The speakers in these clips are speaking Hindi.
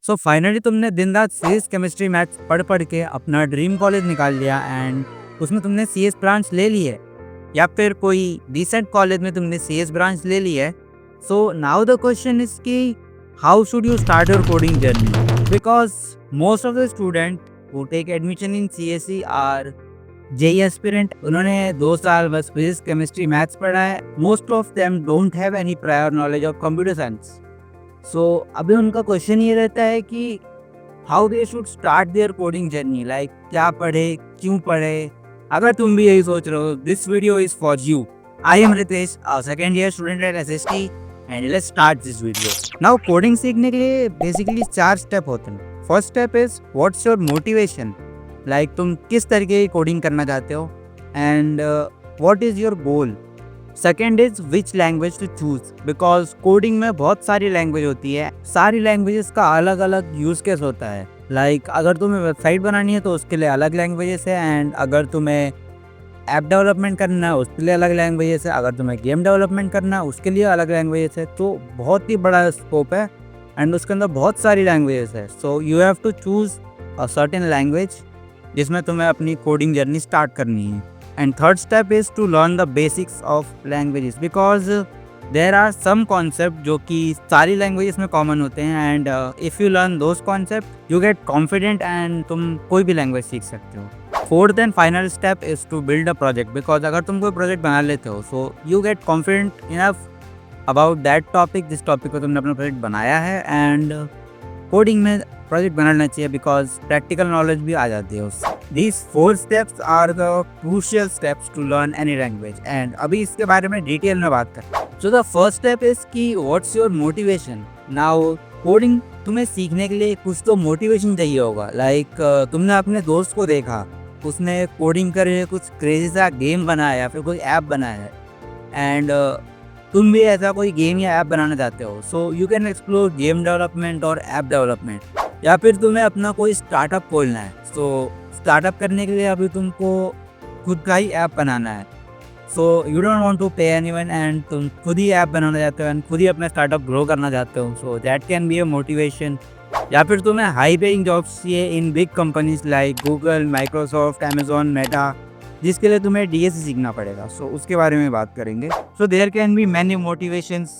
सो फाइनली तुमने दिन रात सीएस केमिस्ट्री मैथ्स पढ़ पढ़ के अपना ड्रीम कॉलेज निकाल लिया एंड उसमें तुमने सीएस ब्रांच ले ली है, या फिर कोई डिसेंट कॉलेज में तुमने सीएस ब्रांच ले ली है। So now the question is कि how should you start your coding journey, because most of the student who take admission in CSE are JEE aspirant. उन्होंने 2 साल बस फिजिक्स केमिस्ट्री मैथ्स पढ़ा है। Most of them don't have any prior knowledge of computer science. So अभी उनका क्वेश्चन ये रहता है कि how they should start their coding journey, like क्या पढ़े, क्यों पढ़े। अगर तुम भी यही सोच रहे हो, this video is for you. I am Ritesh, a second year student at SST and let's start this video now. Coding सीखने के लिए बेसिकली 4 स्टेप होते हैं। First step is what's your motivation, like तुम किस तरीके की कोडिंग करना चाहते हो and what is your goal. Second is which language to choose, because coding में बहुत सारी लैंग्वेज होती है, सारी लैंग्वेजेस का अलग अलग यूज केस होता है। लाइक अगर तुम्हें वेबसाइट बनानी है तो उसके लिए अलग लैंग्वेजेस है, एंड अगर तुम्हें ऐप डेवलपमेंट करना है उसके लिए अलग लैंग्वेजेस है, अगर तुम्हें गेम डेवलपमेंट करना है उसके लिए अलग लैंग्वेजेस है। तो बहुत ही बड़ा स्कोप है एंड उसके अंदर बहुत सारी लैंग्वेजेस है। So you have to choose a certain language जिसमें तुम्हें अपनी कोडिंग जर्नी स्टार्ट करनी है। And third step is to learn the basics of languages, because there are some concept जो कि सारी लैंग्वेजेस में कॉमन होते हैं, and if you learn those concept you get confident and तुम कोई भी लैंग्वेज सीख सकते हो। Fourth and final step is to build a project, because अगर तुम कोई प्रोजेक्ट बना लेते हो so you get confident enough about that topic, जिस टॉपिक को तुमने अपना प्रोजेक्ट बनाया है। एंड कोडिंग में प्रोजेक्ट बनाना चाहिए बिकॉज प्रैक्टिकल नॉलेज भी आ जाती है उससे। These 4 steps are the crucial steps to learn any language, and अभी इसके बारे में डिटेल में बात करें। So the first step is कि what's your motivation? Now coding तुम्हें सीखने के लिए कुछ तो मोटिवेशन चाहिए होगा। लाइक तुमने अपने दोस्त को देखा, उसने कोडिंग करे कुछ क्रेजी सा गेम बनाया या फिर कोई ऐप बनाया है, एंड तुम भी ऐसा कोई गेम या ऐप बनाना चाहते हो। So you can explore game development और ऐप डेवलपमेंट, या फिर तुम्हें अपना कोई स्टार्टअप खोलना है। सो स्टार्टअप करने के लिए अभी तुमको खुद का ही ऐप बनाना है। So you don't want to pay anyone and तुम खुद ही ऐप बनाना चाहते हो एंड खुद ही अपना स्टार्टअप ग्रो करना चाहते हो। So that can be a motivation. या फिर तुम्हें हाई पेइंग जॉब्स चाहिए in big companies like Google, Microsoft, Amazon, Meta, जिसके लिए तुम्हें डीएससी सीखना पड़ेगा। सो उसके बारे में बात करेंगे। So there can be many motivations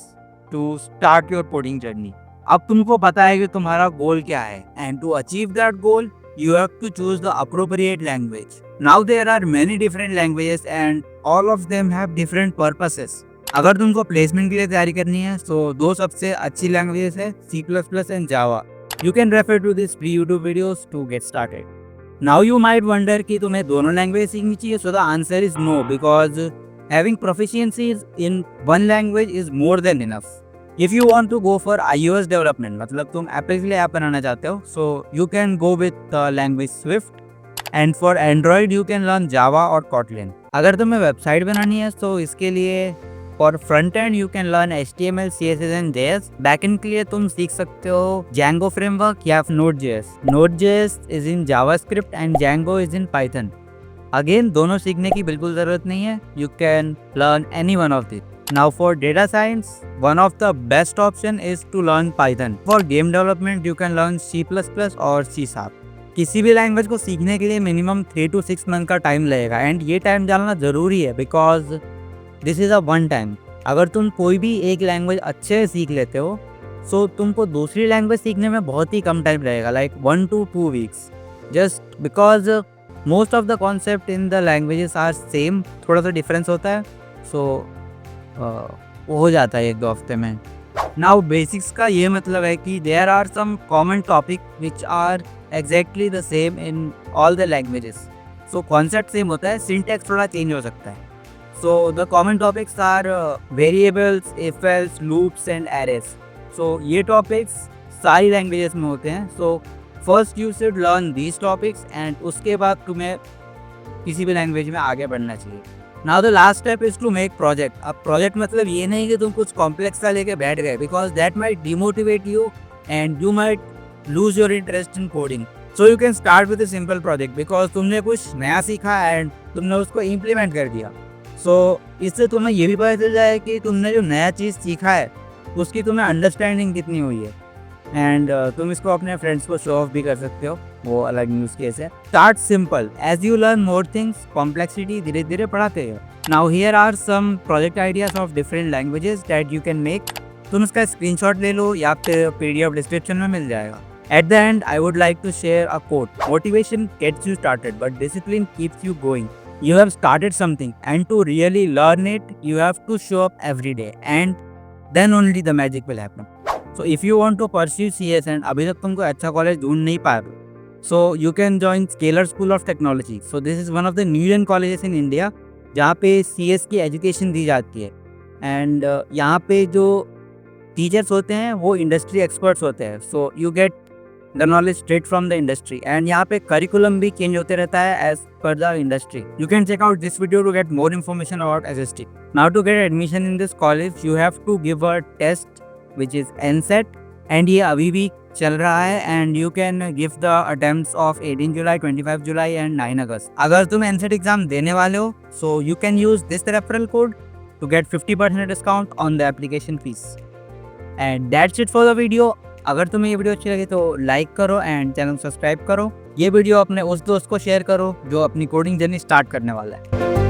to start your coding journey. अब तुमको पता है कि तुम्हारा गोल क्या है, and to achieve that goal you have to choose the appropriate language. Now there are many different languages and all of them have different purposes. अगर तुमको प्लेसमेंट के लिए तैयारी करनी है तो 2 सबसे अच्छी लैंग्वेजेस है C++ and Java. You can refer to this free YouTube videos to get started. Now you might wonder कि तुम्हें दोनों लैंग्वेज सीखनी चाहिए। So the answer is no, because having proficiencies in one language is more than enough. If you want to go for iOS development, मतलब तुम एप्पल के लिए ऐप बनाना चाहते हो, so you can go with the language Swift, and for Android you can learn Java और Kotlin. अगर तुम्हें वेबसाइट बनानी है तो इसके लिए for front end you can learn HTML, CSS and JS. Backend के लिए तुम सीख सकते हो Django framework या Node.js. Node.js is in JavaScript and Django is in Python. Again दोनों सीखने की बिल्कुल ज़रूरत नहीं है, you can learn any one of these. Now for data science, one of the best option is to learn Python. For game development, you can learn C++ और C#. किसी भी लैंग्वेज को सीखने के लिए मिनिमम 3 to 6 मंथ का टाइम लगेगा, एंड ये टाइम डालना ज़रूरी है because this is a one time. अगर तुम कोई भी एक लैंग्वेज अच्छे से सीख लेते हो सो तुमको दूसरी लैंग्वेज सीखने में बहुत ही कम टाइम लगेगा, like 1 to 2 weeks, just because most of the concept in the languages are same. थोड़ा सा डिफरेंस होता है, सो वो हो जाता है 1-2 हफ्ते में। नाउ बेसिक्स का ये मतलब है कि there are some common topic which are exactly the same in all the languages. So concept सेम होता है, सिंटैक्स थोड़ा चेंज हो सकता है। So the common topics are variables, if else, loops and arrays. So ये टॉपिक्स सारी लैंग्वेजेस में होते हैं। So first you should learn these topics and उसके बाद तुम्हें किसी भी लैंग्वेज में आगे बढ़ना चाहिए। Now the last step is to make project. अब प्रोजेक्ट मतलब ये नहीं कि तुम कुछ कॉम्प्लेक्स सा लेके बैठ गए, because that might demotivate you and you might lose your interest in coding. So you can start with a simple project, because तुमने कुछ नया सीखा एंड तुमने उसको इम्प्लीमेंट कर दिया। सो इससे तुम्हें ये भी पता चल जाए कि तुमने जो नया चीज़ सीखा है उसकी तुम्हें अंडरस्टैंडिंग कितनी हुई है। एंड तुम इसको अपने फ्रेंड्स को शो ऑफ भी कर सकते हो, वो अलग यूज केस है। Start simple, as you learn more things complexity धीरे धीरे बढ़ाते हो। Now here are some project ideas of different languages that you can make. तुम इसका स्क्रीनशॉट ले लो या फिर PDF डिस्क्रिप्शन में मिल जाएगा। At the end, I would like to share a quote. Motivation gets you started, but discipline keeps you going. You have started something, and to really learn it, you have to show up every day, and then only the magic will happen. So if you want to pursue CS and अभी तक तुम कोई अच्छा कॉलेज ढूंढ नहीं पा रहे हो, so you can join Scalar School of Technology. So this is one of the new colleges in India, जहाँ पे CS की एजुकेशन दी जाती है। एंड यहाँ पे जो टीचर्स होते हैं वो इंडस्ट्री एक्सपर्ट्स होते हैं। So you get the knowledge straight from the industry, and यहाँ पे करिकुलम भी चेंज होते रहता है as per the industry. You can check out this video to get more information about SST। Now to get admission in this college you have to give a test which is NCET, and ये अभी भी चल रहा है। And you can give the attempts of 18 July, 25 July and 9 अगस्त। अगर तुम NCET एग्जाम देने वाले हो, so you can use this referral code to get 50% discount on the application fees. And that's it for the video. अगर तुम्हें ये वीडियो अच्छी लगी तो लाइक करो एंड चैनल सब्सक्राइब करो। ये वीडियो अपने उस दोस्त को शेयर करो जो अपनी कोडिंग जर्नी स्टार्ट करने वाला है।